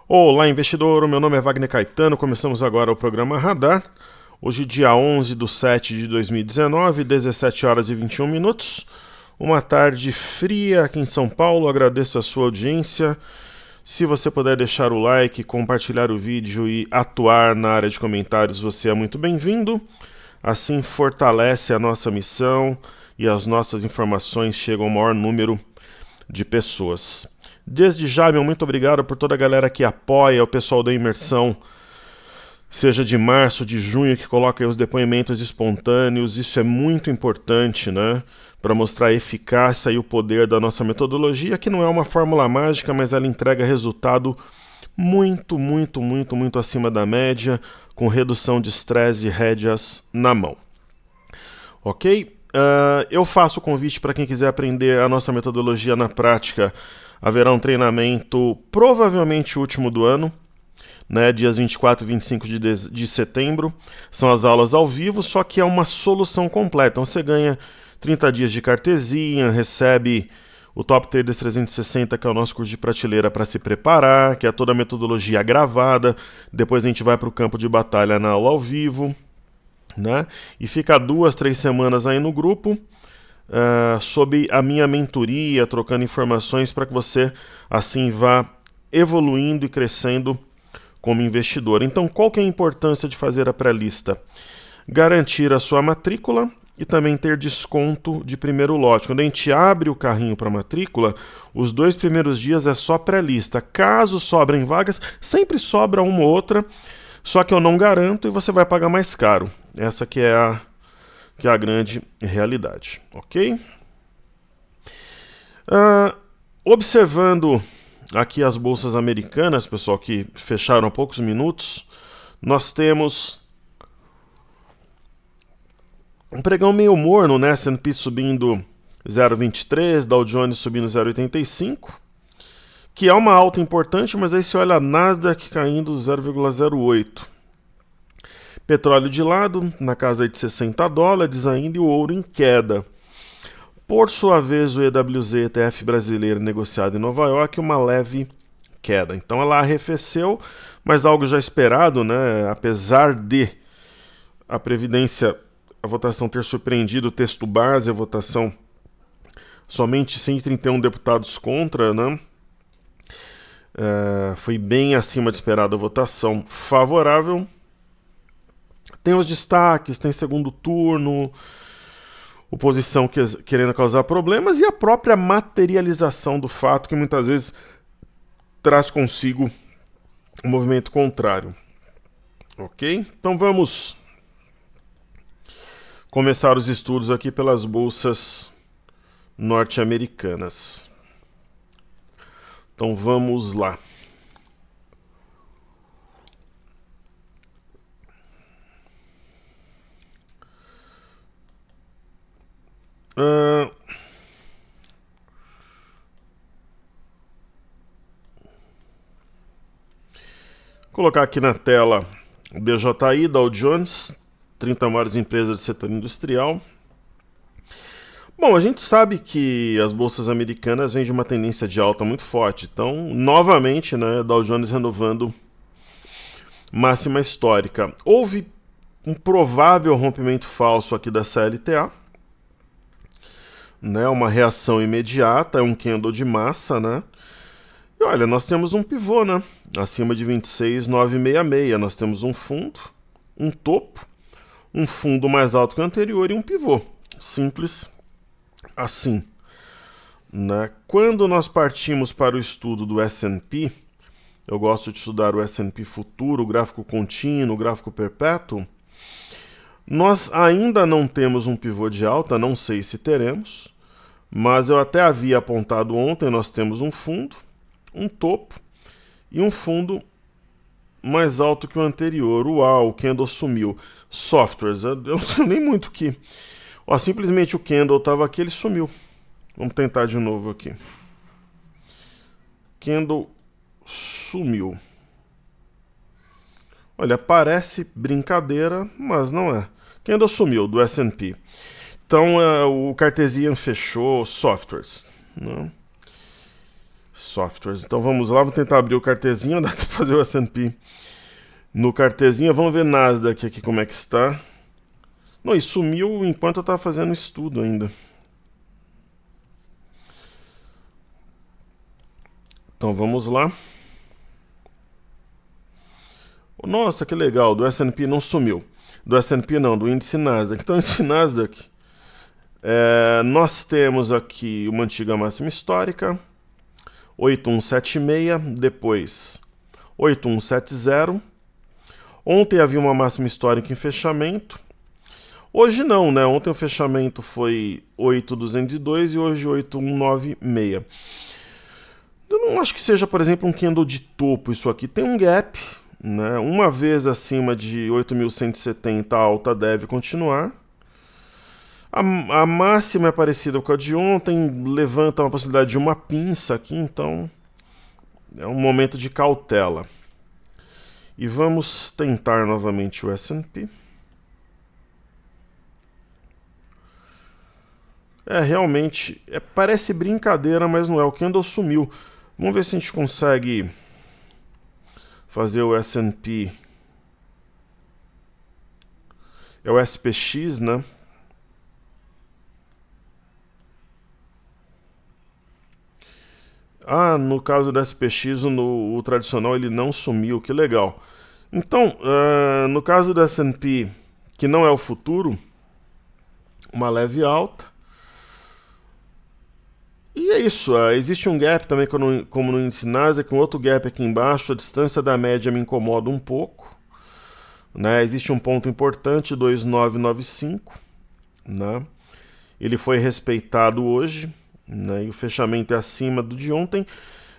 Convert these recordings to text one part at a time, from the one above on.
Olá, investidor. O meu nome é Wagner Caetano. Começamos agora o programa Radar. Hoje, dia 11/7/2019, 17 horas e 21 minutos. Uma tarde fria aqui em São Paulo. Agradeço a sua audiência. Se você puder deixar o like, compartilhar o vídeo e atuar na área de comentários, você é muito bem-vindo. Assim fortalece a nossa missão e as nossas informações chegam ao maior número de pessoas. Desde já, meu muito obrigado por toda a galera que apoia o pessoal da imersão, seja de março, de junho, que coloca aí os depoimentos espontâneos. Isso é muito importante, né? Para mostrar a eficácia e o poder da nossa metodologia, que não é uma fórmula mágica, mas ela entrega resultado muito acima da média, com redução de estresse e rédeas na mão. Ok? Eu faço o convite para quem quiser aprender a nossa metodologia na prática. Haverá um treinamento, provavelmente o último do ano, né, dias 24 e 25 de setembro. São as aulas ao vivo, só que é uma solução completa. Então você ganha 30 dias de cartezinha, recebe o Top Traders 360, que é o nosso curso de prateleira para se preparar, que é toda a metodologia gravada. Depois a gente vai para o campo de batalha na aula ao vivo, né? E fica 2-3 semanas aí no grupo, sob a minha mentoria, trocando informações para que você assim vá evoluindo e crescendo como investidor. Então, qual que é a importância de fazer a pré-lista? Garantir a sua matrícula e também ter desconto de primeiro lote. Quando a gente abre o carrinho para matrícula, os 2 primeiros dias é só pré-lista. Caso sobrem vagas, sempre sobra uma ou outra, só que eu não garanto e você vai pagar mais caro. Essa que é a grande realidade, ok? Observando aqui as bolsas americanas, pessoal, que fecharam há poucos minutos, nós temos um pregão meio morno, né? S&P subindo 0,23, Dow Jones subindo 0,85, que é uma alta importante, mas aí se olha a Nasdaq caindo 0,08. Petróleo de lado, na casa de $60 ainda, e o ouro em queda. Por sua vez, o EWZ ETF brasileiro negociado em Nova York, uma leve queda. Então ela arrefeceu, mas algo já esperado, né? Apesar de a Previdência, a votação ter surpreendido o texto base, a votação somente 131 deputados contra, né? Foi bem acima de esperado a votação favorável. Tem os destaques, tem segundo turno, oposição querendo causar problemas e a própria materialização do fato, que muitas vezes traz consigo um movimento contrário. Ok? Então vamos começar os estudos aqui pelas bolsas norte-americanas. Então vamos lá. Colocar aqui na tela o DJI, Dow Jones, 30 maiores empresas do setor industrial. Bom, a gente sabe que as bolsas americanas vêm de uma tendência de alta muito forte. Então, novamente, né, Dow Jones renovando máxima histórica. Houve um provável rompimento falso aqui da CLTA, né, uma reação imediata, é um candle de massa, né? E olha, nós temos um pivô, né? Acima de 26,966. Nós temos um fundo, um topo, um fundo mais alto que o anterior e um pivô. Simples assim, né? Quando nós partimos para o estudo do S&P, eu gosto de estudar o S&P futuro, o gráfico contínuo, o gráfico perpétuo. Nós ainda não temos um pivô de alta, não sei se teremos, mas eu até havia apontado ontem, nós temos um fundo, um topo e um fundo mais alto que o anterior. Uau, o candle sumiu. Softwares, eu não sei nem muito o que. Ó, simplesmente o candle estava aqui, ele sumiu. Vamos tentar de novo aqui. Candle sumiu. Olha, parece brincadeira, mas não é. Candle sumiu do S&P. Então o Cartesian fechou softwares, né? Softwares. Então vamos lá, vou tentar abrir o cartezinho, dá para fazer o S&P no cartezinho. Vamos ver Nasdaq aqui como é que está. Não, e sumiu enquanto eu estava fazendo estudo ainda. Então vamos lá. Nossa, que legal, do S&P não sumiu. Do S&P não, do índice Nasdaq. Então, índice Nasdaq, nós temos aqui uma antiga máxima histórica, 8176, depois 8170. Ontem havia uma máxima histórica em fechamento. Hoje não, né? Ontem o fechamento foi 8202 e hoje 8196. Eu não acho que seja, por exemplo, um candle de topo isso aqui. Tem um gap, né? Uma vez acima de 8.170 a alta deve continuar. A máxima é parecida com a de ontem, levanta uma possibilidade de uma pinça aqui, então é um momento de cautela. E vamos tentar novamente o S&P. Realmente, parece brincadeira, mas não é. O candle sumiu. Vamos ver se a gente consegue fazer o S&P. É o SPX, né? No caso do SPX, o tradicional ele não sumiu, que legal. Então, no caso do S&P, que não é o futuro, uma leve alta. E é isso, existe um gap também como no índice Nasdaq, um outro gap aqui embaixo, a distância da média me incomoda um pouco. Né? Existe um ponto importante, 2995, né? Ele foi respeitado hoje, né? E o fechamento é acima do de ontem,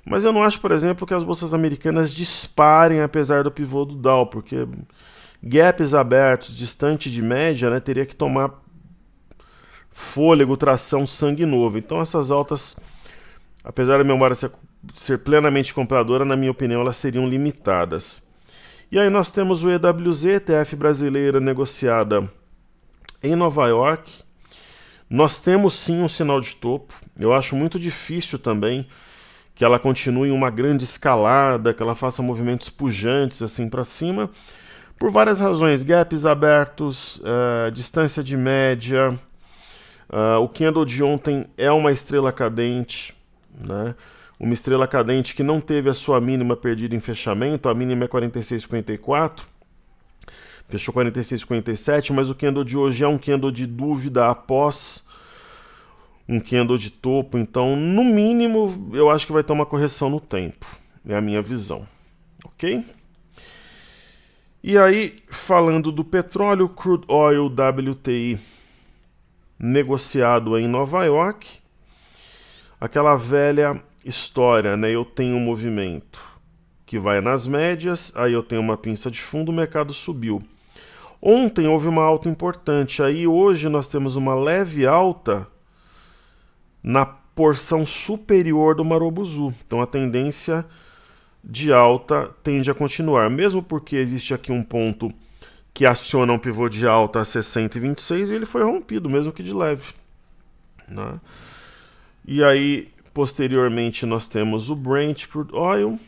mas eu não acho, por exemplo, que as bolsas americanas disparem apesar do pivô do Dow, porque gaps abertos, distante de média, né, teria que tomar fôlego, tração, sangue novo. Então essas altas, apesar da memória ser plenamente compradora, na minha opinião, elas seriam limitadas. E aí nós temos o EWZ, ETF brasileira negociada em Nova York. Nós temos sim um sinal de topo. Eu acho muito difícil também que ela continue em uma grande escalada, que ela faça movimentos pujantes assim para cima, por várias razões. Gaps abertos, distância de média. O candle de ontem é uma estrela cadente, né? Uma estrela cadente que não teve a sua mínima perdida em fechamento, a mínima é 46,54, fechou 46,57, mas o candle de hoje é um candle de dúvida após um candle de topo, então no mínimo eu acho que vai ter uma correção no tempo, é a minha visão, ok? E aí, falando do petróleo, Crude Oil WTI negociado em Nova York, aquela velha história, né? Eu tenho um movimento que vai nas médias, aí eu tenho uma pinça de fundo, o mercado subiu. Ontem houve uma alta importante, aí hoje nós temos uma leve alta na porção superior do Marubozu. Então a tendência de alta tende a continuar, mesmo porque existe aqui um ponto que aciona um pivô de alta a 60,26 e ele foi rompido, mesmo que de leve, né? E aí, posteriormente, nós temos o Brent Crude Oil,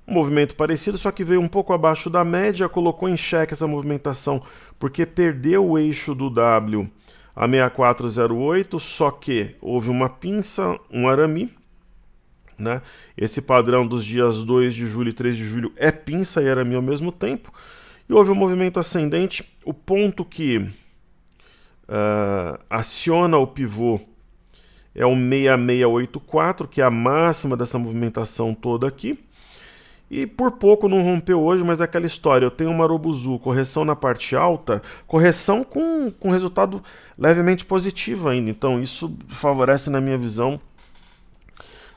um movimento parecido, só que veio um pouco abaixo da média, colocou em xeque essa movimentação, porque perdeu o eixo do W a 6408, só que houve uma pinça, um arame, né? Esse padrão dos dias 2 de julho e 3 de julho é pinça e arame ao mesmo tempo, e houve um movimento ascendente. O ponto que aciona o pivô é o 6684, que é a máxima dessa movimentação toda aqui. E por pouco não rompeu hoje, mas é aquela história. Eu tenho uma Marubozu, correção na parte alta, correção com resultado levemente positivo ainda. Então isso favorece, na minha visão,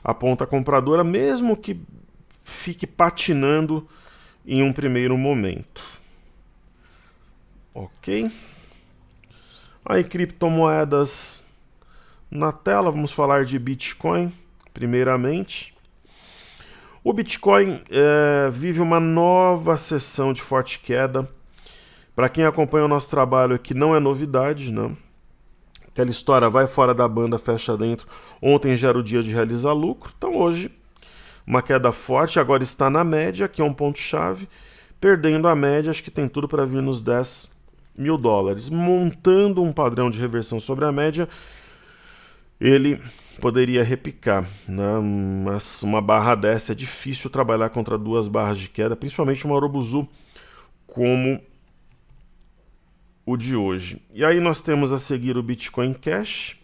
a ponta compradora, mesmo que fique patinando em um primeiro momento. Ok? Aí, criptomoedas na tela, vamos falar de Bitcoin, primeiramente. O Bitcoin vive uma nova sessão de forte queda. Para quem acompanha o nosso trabalho aqui, não é novidade, né? aquela história vai fora da banda, fecha dentro. Ontem já era o dia de realizar lucro, então hoje uma queda forte, agora está na média, que é um ponto-chave, perdendo a média, acho que tem tudo para vir nos 10 mil dólares. Montando um padrão de reversão sobre a média, ele poderia repicar, né? Mas uma barra dessa é difícil trabalhar contra duas barras de queda, principalmente uma Urubuzu como o de hoje. E aí nós temos a seguir o Bitcoin Cash,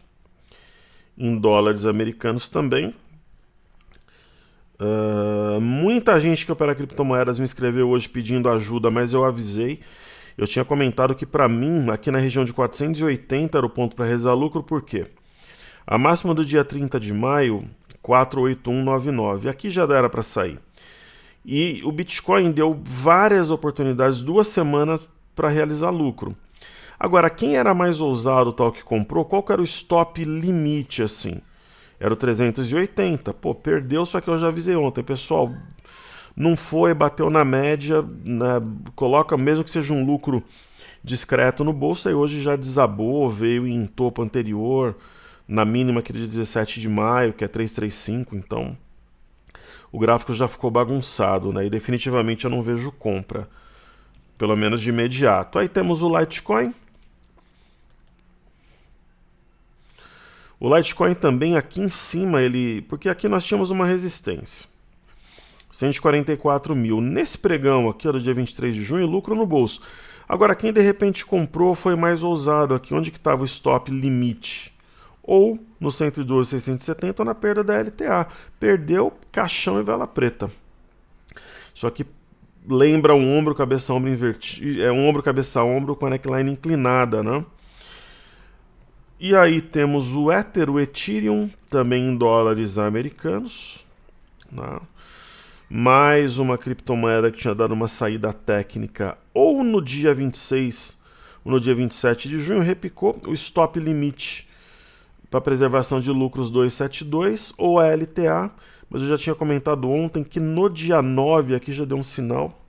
em dólares americanos também. Muita gente que opera criptomoedas me escreveu hoje pedindo ajuda, mas eu avisei. Eu tinha comentado que para mim, aqui na região de 480 era o ponto para realizar lucro, por quê? A máxima do dia 30 de maio, 48199. Aqui já era para sair. E o Bitcoin deu várias oportunidades, 2 semanas para realizar lucro. Agora, quem era mais ousado, tal que comprou, qual que era o stop limite assim? Era o 380. Pô, perdeu, só que eu já avisei ontem. Pessoal, não foi, bateu na média, né, coloca mesmo que seja um lucro discreto no bolso, aí hoje já desabou, veio em topo anterior, na mínima aquele de 17 de maio, que é 335, então o gráfico já ficou bagunçado, né, e definitivamente eu não vejo compra, pelo menos de imediato. Aí temos o Litecoin. O Litecoin também aqui em cima, porque aqui nós tínhamos uma resistência. 144 mil. Nesse pregão aqui, ó, do dia 23 de junho, lucro no bolso. Agora, quem de repente comprou foi mais ousado aqui. Onde que estava o stop limite? Ou no 112,670 ou na perda da LTA. Perdeu, caixão e vela preta. Isso aqui lembra um ombro, cabeça, ombro invertido. É um ombro, cabeça, ombro com a neckline inclinada, né? E aí temos o Ether, o Ethereum, também em dólares americanos. Né? Mais uma criptomoeda que tinha dado uma saída técnica ou no dia 26 ou no dia 27 de junho, repicou o stop limite para preservação de lucros 272 ou a LTA, mas eu já tinha comentado ontem que no dia 9 aqui já deu um sinal,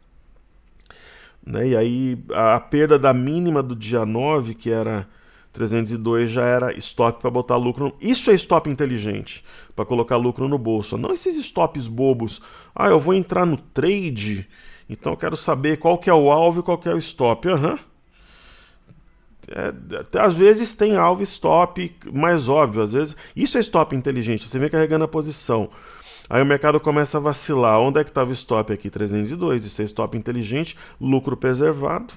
né? E aí a perda da mínima do dia 9, que era 302, já era stop para botar lucro. Isso é stop inteligente, para colocar lucro no bolso. Não esses stops bobos. Ah, eu vou entrar no trade, então eu quero saber qual que é o alvo e qual que é o stop. Às vezes tem alvo e stop mais óbvio. Às vezes isso é stop inteligente. Você vem carregando a posição. Aí o mercado começa a vacilar. Onde é que estava o stop aqui? 302. Isso é stop inteligente, lucro preservado.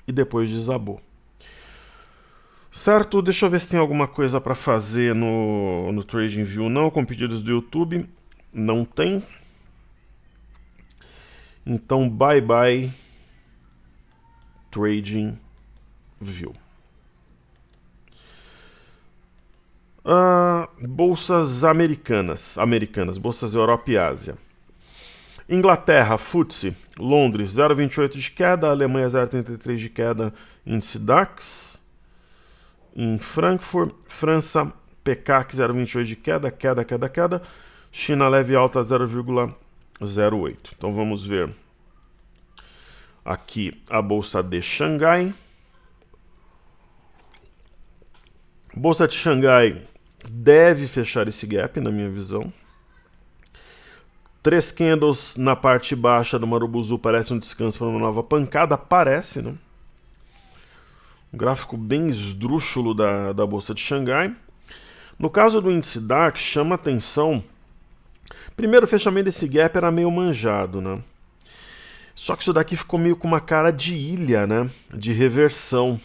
E depois desabou. Certo, deixa eu ver se tem alguma coisa para fazer no TradingView. Não, com pedidos do YouTube, não tem. Então, bye bye TradingView. Bolsas americanas, bolsas Europa e Ásia. Inglaterra, FTSE, Londres 0,28 de queda, Alemanha 0,33 de queda, índice DAX. Em Frankfurt, França, PCAC 0,28 de queda. China leve alta 0,08. Então vamos ver aqui a bolsa de Xangai. Bolsa de Xangai deve fechar esse gap, na minha visão. 3 candles na parte baixa do Marubuzu parece um descanso para uma nova pancada, parece, né? Um gráfico bem esdrúxulo da Bolsa de Xangai. No caso do índice DAX, chama atenção. Primeiro, o fechamento desse gap era meio manjado, né? Só que isso daqui ficou meio com uma cara de ilha, né? De reversão.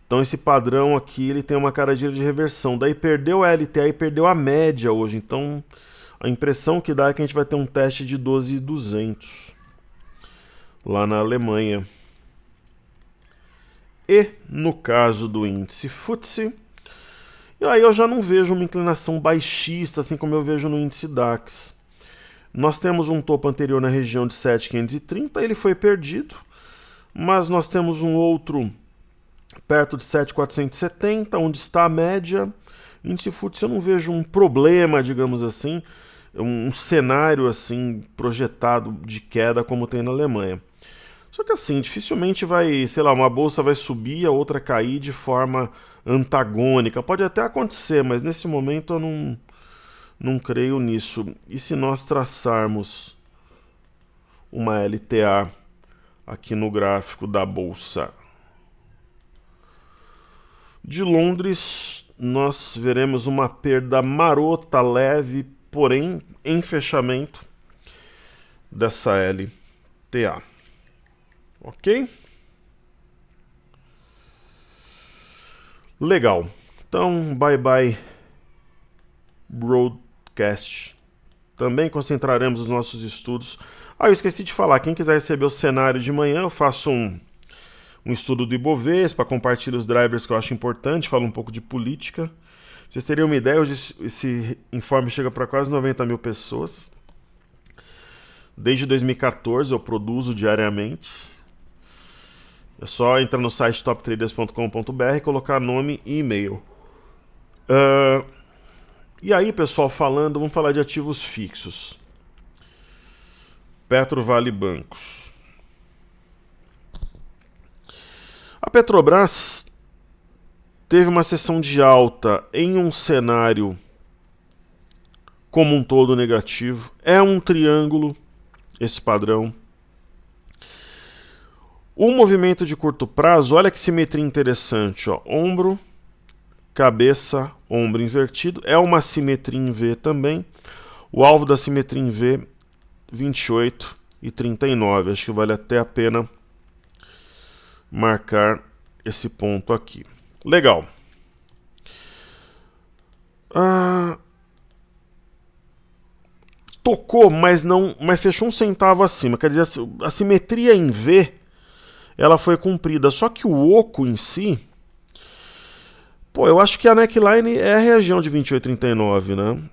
Então esse padrão aqui, ele tem uma cara de ilha de reversão. Daí perdeu a LTA e perdeu a média hoje. Então a impressão que dá é que a gente vai ter um teste de 12.200 lá na Alemanha. E no caso do índice FTSE, e aí eu já não vejo uma inclinação baixista, assim como eu vejo no índice DAX. Nós temos um topo anterior na região de 7.530, ele foi perdido, mas nós temos um outro perto de 7.470, onde está a média. Índice FTSE eu não vejo um problema, digamos assim, um cenário assim projetado de queda como tem na Alemanha. Só que assim, dificilmente vai, sei lá, uma bolsa vai subir, a outra cair de forma antagônica. Pode até acontecer, mas nesse momento eu não creio nisso. E se nós traçarmos uma LTA aqui no gráfico da bolsa de Londres, nós veremos uma perda marota, leve, porém em fechamento dessa LTA. Ok? Legal. Então, bye bye broadcast. Também concentraremos os nossos estudos. Eu esqueci de falar, quem quiser receber o cenário de manhã, eu faço um estudo do Ibovespa, compartilho os drivers que eu acho importante, falo um pouco de política. Pra vocês teriam uma ideia, hoje esse informe chega para quase 90 mil pessoas. Desde 2014 eu produzo diariamente. É só entrar no site toptraders.com.br e colocar nome e e-mail. E aí, pessoal, vamos falar de ativos fixos. Petro, Vale, bancos. A Petrobras teve uma sessão de alta em um cenário como um todo negativo. É um triângulo esse padrão. O movimento de curto prazo, olha que simetria interessante, ó. Ombro, cabeça, ombro invertido. É uma simetria em V também. O alvo da simetria em V, 28 e 39. Acho que vale até a pena marcar esse ponto aqui. Legal. Tocou, mas fechou 1 centavo acima. Quer dizer, a simetria em V ela foi cumprida. Só que o oco em si, eu acho que a neckline é a região de 28,39, né?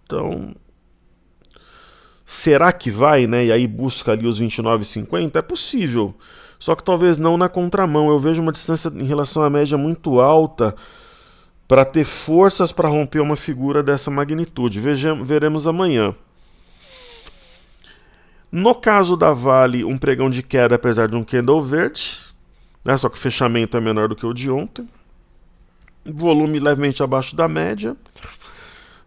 Então, será que vai, né? E aí busca ali os 29,50? É possível. Só que talvez não na contramão. Eu vejo uma distância em relação à média muito alta para ter forças para romper uma figura dessa magnitude. Veremos amanhã. No caso da Vale, um pregão de queda, apesar de um candle verde, né? Só que o fechamento é menor do que o de ontem. Volume levemente abaixo da média.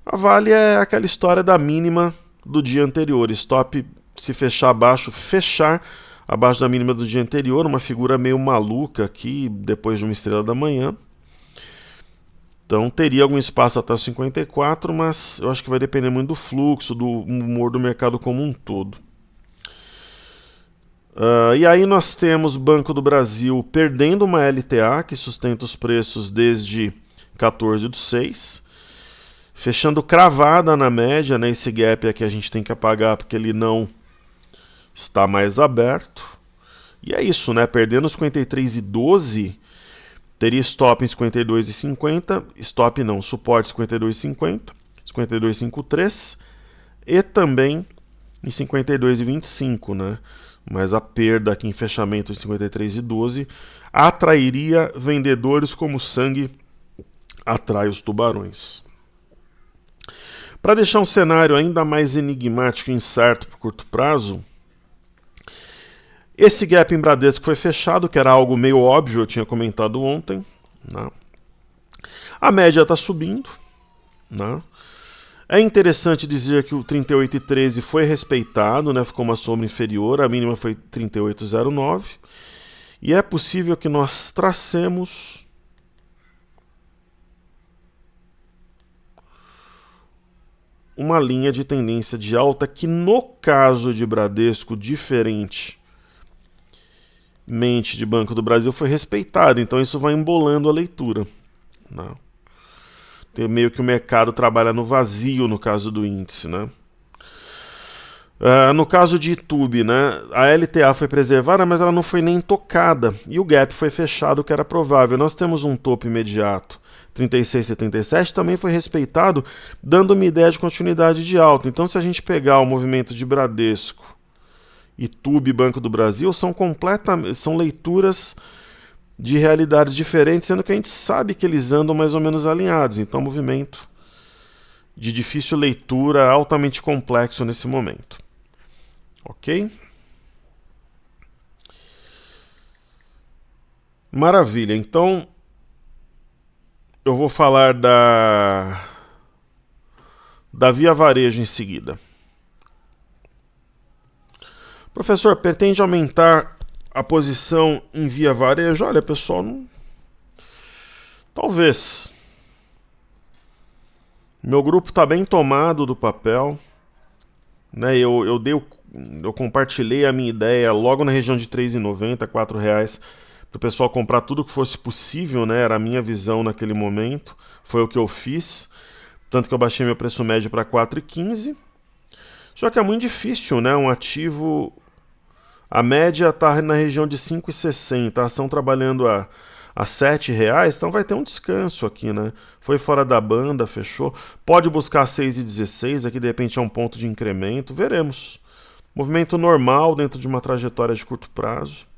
A Vale é aquela história da mínima do dia anterior. Stop, se fechar abaixo da mínima do dia anterior. Uma figura meio maluca aqui, depois de uma estrela da manhã. Então teria algum espaço até 54, mas eu acho que vai depender muito do fluxo, do humor do mercado como um todo. E aí nós temos Banco do Brasil perdendo uma LTA, que sustenta os preços desde 14/6, fechando cravada na média, né? Esse gap aqui a gente tem que apagar porque ele não está mais aberto. E é isso, né? Perdendo os 53,12, teria stop em 52,50, stop não, suporte 52,50, 52,53 e também em 52,25, né? Mas a perda aqui em fechamento de 53,12 atrairia vendedores como o sangue atrai os tubarões. Para deixar um cenário ainda mais enigmático e incerto por curto prazo, esse gap em Bradesco foi fechado, que era algo meio óbvio, eu tinha comentado ontem, né? A média está subindo, né? É interessante dizer que o 38,13 foi respeitado, né? Ficou uma sombra inferior, a mínima foi 38,09. E é possível que nós tracemos uma linha de tendência de alta que, no caso de Bradesco, diferentemente de Banco do Brasil, foi respeitada. Então isso vai embolando a leitura, né? Meio que o mercado trabalha no vazio no caso do índice, né? No caso de YouTube, né, a LTA foi preservada, mas ela não foi nem tocada. E o gap foi fechado, que era provável. Nós temos um topo imediato, 36,77, também foi respeitado, dando uma ideia de continuidade de alta. Então, se a gente pegar o movimento de Bradesco, YouTube e Banco do Brasil, são leituras de realidades diferentes, sendo que a gente sabe que eles andam mais ou menos alinhados. Então, movimento de difícil leitura, altamente complexo nesse momento. Ok? Maravilha, então eu vou falar da Via Varejo em seguida. Professor, pretende aumentar a posição em Via Varejo? Olha, pessoal, talvez. Meu grupo está bem tomado do papel, né? Eu compartilhei a minha ideia logo na região de R$ 3,90, R$ 4,00, para o pessoal comprar tudo que fosse possível, né? Era a minha visão naquele momento, foi o que eu fiz, tanto que eu baixei meu preço médio para R$ 4,15. Só que é muito difícil, né? Um ativo, a média está na região de R$ 5,60, a ação trabalhando a R$ 7,00, então vai ter um descanso aqui, né? Foi fora da banda, fechou. Pode buscar 6,16, aqui de repente é um ponto de incremento, veremos. Movimento normal dentro de uma trajetória de curto prazo.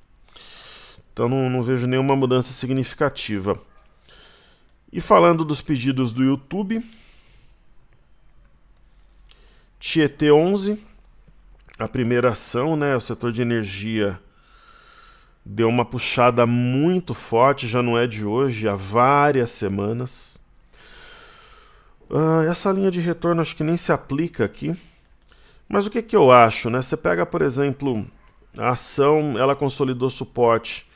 Então não vejo nenhuma mudança significativa. E falando dos pedidos do YouTube, Tietê 11, a primeira ação, né? O setor de energia deu uma puxada muito forte, já não é de hoje, há várias semanas. Essa linha de retorno acho que nem se aplica aqui. Mas o que eu acho, né? Você pega, por exemplo, a ação, ela consolidou suporte,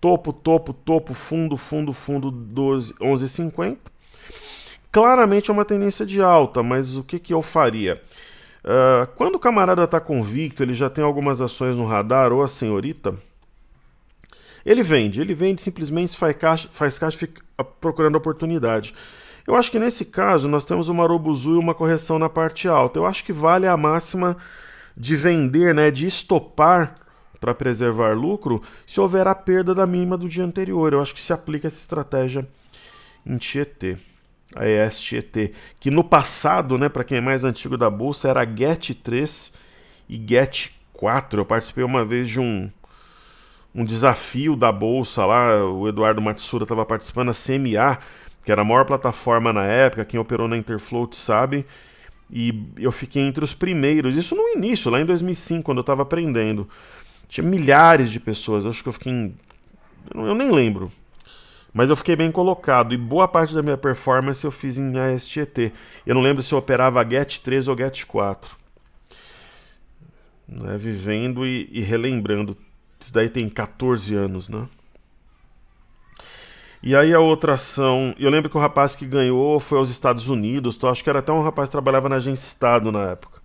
topo, topo, topo, fundo, fundo, fundo, 11,50. Claramente é uma tendência de alta, mas o que eu faria? Quando o camarada está convicto, ele já tem algumas ações no radar, ou a senhorita, ele vende simplesmente faz caixa e fica procurando oportunidade. Eu acho que nesse caso nós temos uma Marubozu e uma correção na parte alta. Eu acho que vale a máxima de vender, né, de estopar para preservar lucro se houver a perda da mínima do dia anterior. Eu acho que se aplica essa estratégia em Tietê, a ES Tietê, que no passado, né, para quem é mais antigo da bolsa, era GET 3 e GET 4. Eu participei uma vez de um desafio da bolsa lá, o Eduardo Matsura estava participando, a CMA, que era a maior plataforma na época, quem operou na Interfloat sabe, e eu fiquei entre os primeiros, isso no início, lá em 2005, quando eu estava aprendendo. Tinha milhares de pessoas, acho que eu fiquei eu nem lembro, mas eu fiquei bem colocado, e boa parte da minha performance eu fiz em ASTET. Eu não lembro se eu operava GET 3 ou GET 4. Né, vivendo e relembrando. Isso daí tem 14 anos, né? E aí a outra ação, eu lembro que o rapaz que ganhou foi aos Estados Unidos, então acho que era até um rapaz que trabalhava na Agência Estado na época.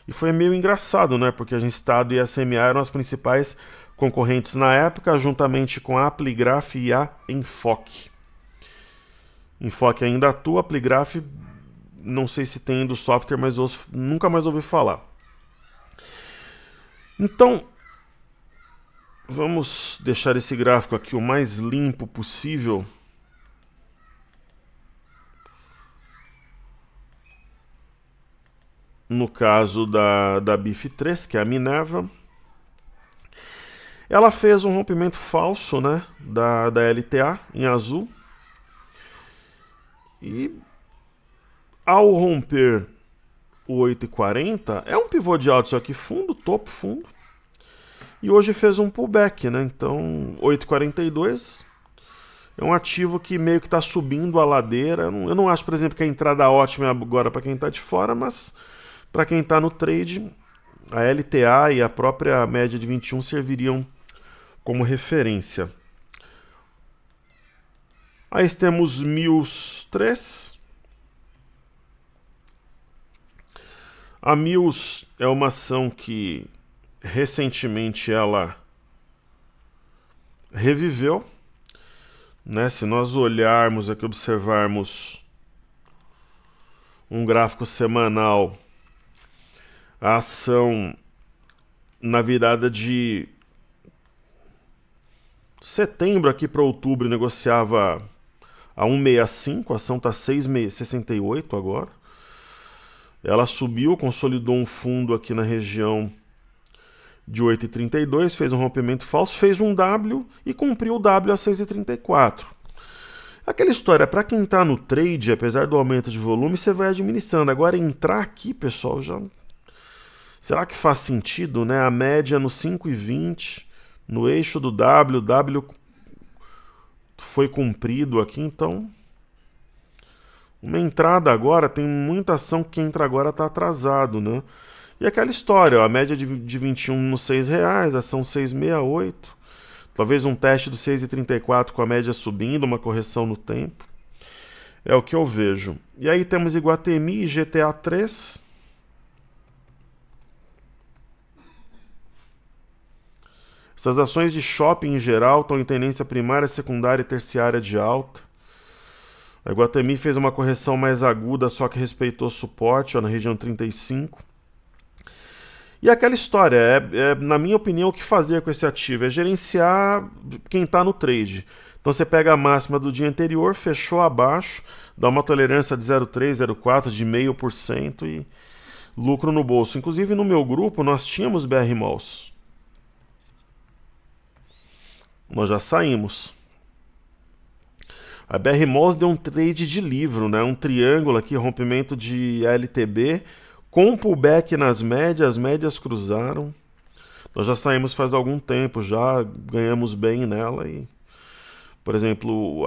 E foi meio engraçado, né? Porque a Agência Estado e a CMA eram as principais concorrentes na época, juntamente com a Apligraf e a Enfoque. Enfoque ainda atua, Apligraf não sei se tem do software, mas eu nunca mais ouvi falar. Então, vamos deixar esse gráfico aqui o mais limpo possível. No caso da BIF3, que é a Minerva, ela fez um rompimento falso, né, da LTA em azul. E ao romper o 8,40, é um pivô de alta, só que fundo, topo, fundo. E hoje fez um pullback, né? Então, 8,42 é um ativo que meio que está subindo a ladeira. Eu não acho, por exemplo, que a entrada ótima agora para quem está de fora, mas para quem está no trade, a LTA e a própria média de 21 serviriam como referência. Aí temos Mills 3. A Mills é uma ação que recentemente ela reviveu, né? Se nós olharmos aqui, observarmos um gráfico semanal, a ação na virada de setembro aqui para outubro negociava a 1,65, a ação está 6,68 agora. Ela subiu, consolidou um fundo aqui na região de 8,32, fez um rompimento falso, fez um W e cumpriu o W a 6,34. Aquela história, para quem está no trade, apesar do aumento de volume, você vai administrando. Agora, entrar aqui, pessoal, já... Será que faz sentido, né? A média no 5,20, no eixo do W foi cumprido aqui, então uma entrada agora, tem muita ação que entra agora está atrasado, né? E aquela história, ó, a média de 21 nos R$6, ação 6,68. Talvez um teste do 6,34 com a média subindo, uma correção no tempo. É o que eu vejo. E aí temos Iguatemi e GTA 3. Essas ações de shopping em geral estão em tendência primária, secundária e terciária de alta. A Iguatemi fez uma correção mais aguda, só que respeitou suporte, ó, na região 35. E aquela história, na minha opinião, o que fazer com esse ativo? É gerenciar quem está no trade. Então você pega a máxima do dia anterior, fechou abaixo, dá uma tolerância de 0,3, 0,4, de 0,5% e lucro no bolso. Inclusive no meu grupo nós tínhamos BR Malls. Nós já saímos. A BR Malls deu um trade de livro, né? Um triângulo aqui, rompimento de LTB, com pullback nas médias, as médias cruzaram. Nós já saímos faz algum tempo, já ganhamos bem nela. E, por exemplo,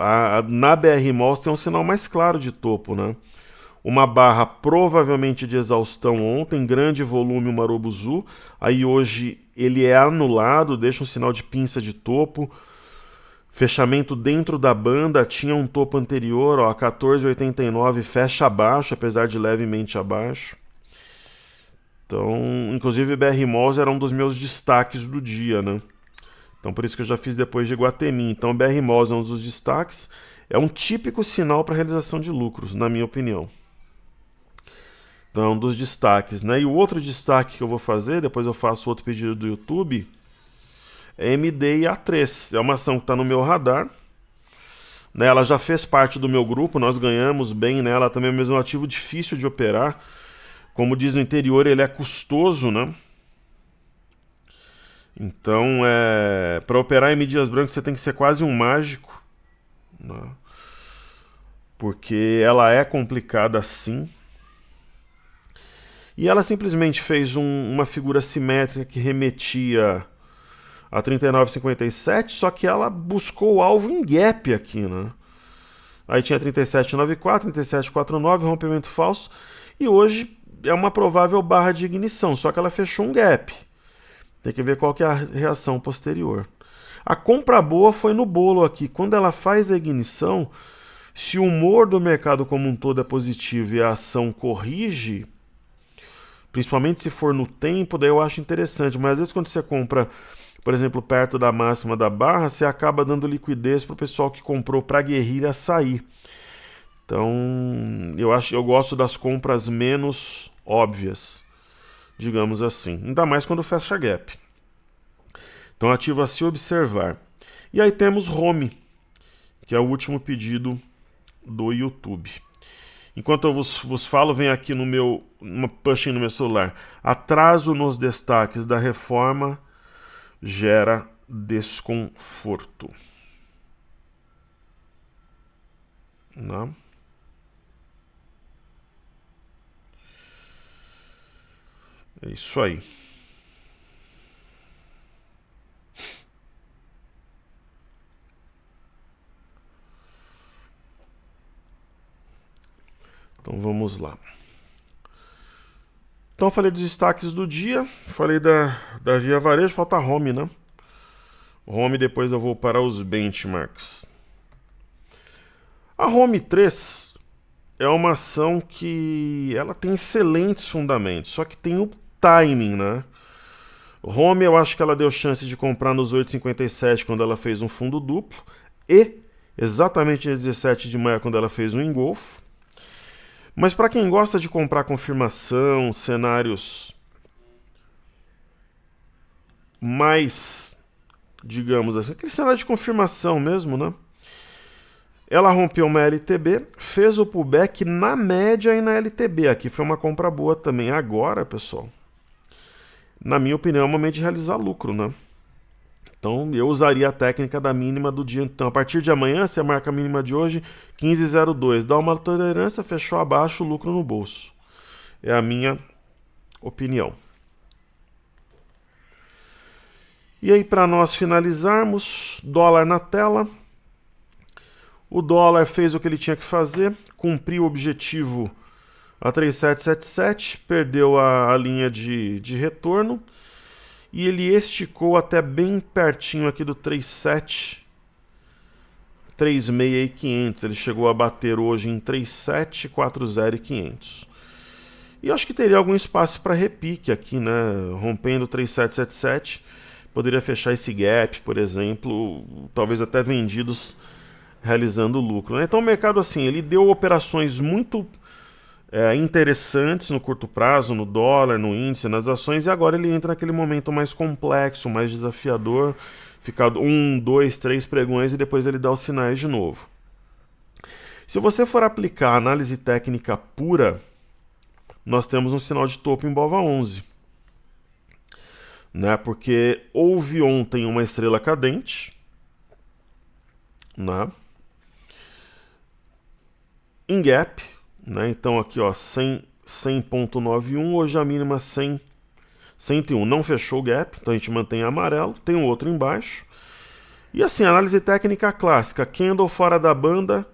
na BR Malls tem um sinal mais claro de topo, né? Uma barra provavelmente de exaustão ontem, grande volume, o Marubozu. Aí hoje ele é anulado, deixa um sinal de pinça de topo. Fechamento dentro da banda, tinha um topo anterior, ó, 14,89, fecha abaixo, apesar de levemente abaixo. Então, inclusive BR Malls era um dos meus destaques do dia, né? Então por isso que eu já fiz depois de Iguatemi. Então BR Malls é um dos destaques, é um típico sinal para realização de lucros, na minha opinião. Então é um dos destaques, né? E o outro destaque que eu vou fazer, depois eu faço outro pedido do YouTube, é MD e A3. É uma ação que está no meu radar. Né? Ela já fez parte do meu grupo, nós ganhamos bem nela também, mas é um ativo difícil de operar. Como diz no interior, ele é custoso, né? Então, para operar em mídias brancas você tem que ser quase um mágico, né? Porque ela é complicada sim. E ela simplesmente fez uma figura simétrica que remetia a 39,57, só que ela buscou o alvo em gap aqui, né? Aí tinha 37,94, 37,49, rompimento falso, e hoje é uma provável barra de ignição, só que ela fechou um gap. Tem que ver qual que é a reação posterior. A compra boa foi no bolo aqui. Quando ela faz a ignição, se o humor do mercado como um todo é positivo e a ação corrige, principalmente se for no tempo, daí eu acho interessante. Mas às vezes quando você compra, por exemplo, perto da máxima da barra, você acaba dando liquidez para o pessoal que comprou para a guerrilha sair. Então, eu gosto das compras menos óbvias, digamos assim. Ainda mais quando fecha gap. Então, ativo a se observar. E aí temos Home, que é o último pedido do YouTube. Enquanto eu vos falo, vem aqui uma pushing no meu celular. Atraso nos destaques da reforma gera desconforto. Não? É isso aí. Então vamos lá. Então eu falei dos destaques do dia, falei da Via Varejo, falta a Home, né? Home, depois eu vou para os benchmarks. A Home 3 é uma ação que ela tem excelentes fundamentos, só que tem o timing, né? Home, eu acho que ela deu chance de comprar nos 8,57 quando ela fez um fundo duplo e exatamente no 17 de maio quando ela fez um engolfo. Mas para quem gosta de comprar confirmação, cenários mais, digamos assim, aquele cenário de confirmação mesmo, né? Ela rompeu uma LTB, fez o pullback na média e na LTB. Aqui foi uma compra boa também. Agora, pessoal, na minha opinião, é o momento de realizar lucro, né? Então, eu usaria a técnica da mínima do dia. Então, a partir de amanhã, se a marca mínima de hoje, 15,02, dá uma tolerância, fechou abaixo, lucro no bolso. É a minha opinião. E aí, para nós finalizarmos, dólar na tela. O dólar fez o que ele tinha que fazer, cumpriu o objetivo a 3,777, perdeu a linha de retorno e ele esticou até bem pertinho aqui do 3,736,500. Ele chegou a bater hoje em 3,740,500. E acho que teria algum espaço para repique aqui, né? Rompendo 3,777, poderia fechar esse gap, por exemplo, talvez até vendidos realizando lucro, né? Então o mercado, assim, ele deu operações muito interessantes no curto prazo, no dólar, no índice, nas ações, e agora ele entra naquele momento mais complexo, mais desafiador, fica 1, 2, 3 pregões e depois ele dá os sinais de novo. Se você for aplicar a análise técnica pura, nós temos um sinal de topo em BOVA11, né? Porque houve ontem uma estrela cadente, né? Em gap, né? Então aqui, ó, 100.91, hoje a mínima 101. Não fechou o gap, então a gente mantém amarelo, tem um outro embaixo. E assim, análise técnica clássica, candle fora da banda,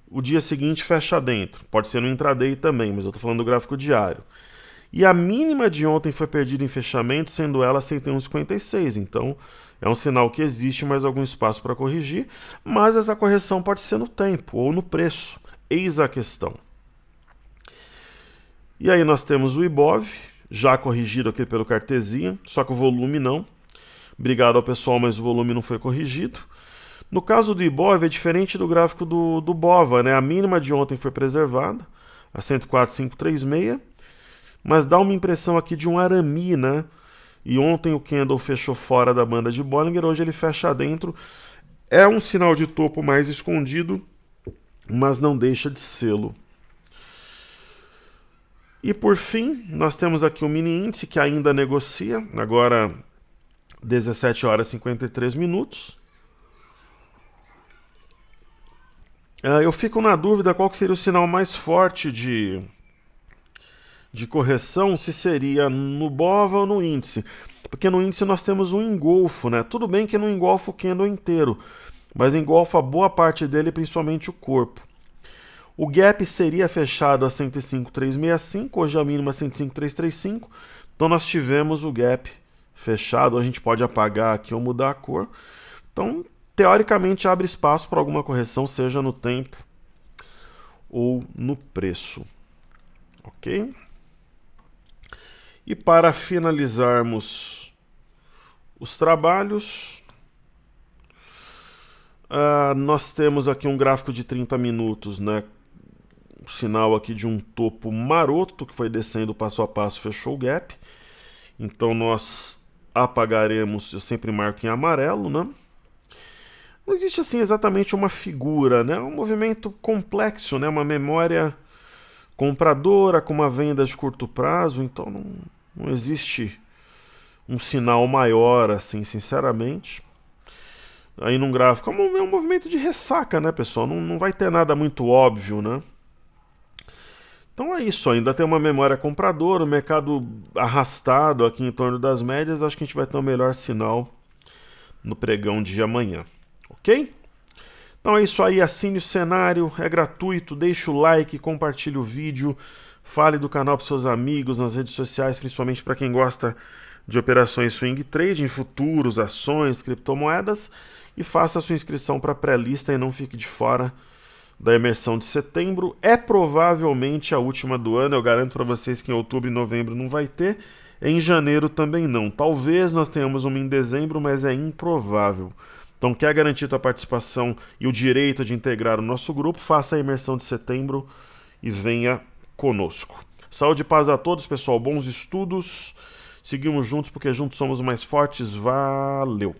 o dia seguinte fecha dentro. Pode ser no intraday também, mas eu estou falando do gráfico diário. E a mínima de ontem foi perdida em fechamento, sendo ela 101,56. Então é um sinal que existe mais algum espaço para corrigir, mas essa correção pode ser no tempo ou no preço. Eis a questão. E aí nós temos o Ibov, já corrigido aqui pelo Cartesia, só que o volume não. Obrigado ao pessoal, mas o volume não foi corrigido. No caso do Ibov é diferente do gráfico do BOVA, né? A mínima de ontem foi preservada, a 104,536, mas dá uma impressão aqui de um arame, né? E ontem o candle fechou fora da banda de Bollinger, hoje ele fecha dentro. É um sinal de topo mais escondido, mas não deixa de sê-lo. E por fim, nós temos aqui o mini índice que ainda negocia, agora 17 horas e 53 minutos. Eu fico na dúvida qual que seria o sinal mais forte de correção, se seria no BOVA ou no índice. Porque no índice nós temos um engolfo, né? Tudo bem que não engolfa o candle inteiro, mas engolfa boa parte dele, principalmente o corpo. O gap seria fechado a 105,365, hoje a mínima 105,335. Então nós tivemos o gap fechado, a gente pode apagar aqui ou mudar a cor. Então, teoricamente, abre espaço para alguma correção, seja no tempo ou no preço. Ok? E para finalizarmos os trabalhos, nós temos aqui um gráfico de 30 minutos, né? Um sinal aqui de um topo maroto que foi descendo passo a passo, fechou o gap. Então nós apagaremos, eu sempre marco em amarelo, né? Não existe assim exatamente uma figura, né? É um movimento complexo, né? Uma memória compradora com uma venda de curto prazo, então não existe um sinal maior assim, sinceramente. Aí num gráfico, é um movimento de ressaca, né, pessoal? Não vai ter nada muito óbvio, né? Então é isso, ainda tem uma memória compradora, o mercado arrastado aqui em torno das médias, acho que a gente vai ter um melhor sinal no pregão de amanhã, ok? Então é isso aí, assine o cenário, é gratuito, deixe o like, compartilhe o vídeo, fale do canal para seus amigos nas redes sociais, principalmente para quem gosta de operações swing trading, futuros, ações, criptomoedas, e faça a sua inscrição para a pré-lista e não fique de fora da imersão de setembro. É provavelmente a última do ano, eu garanto para vocês que em outubro e novembro não vai ter, em janeiro também não. Talvez nós tenhamos uma em dezembro, mas é improvável. Então, quer garantir a participação e o direito de integrar o nosso grupo, faça a imersão de setembro e venha conosco. Saúde e paz a todos, pessoal. Bons estudos. Seguimos juntos porque juntos somos mais fortes. Valeu!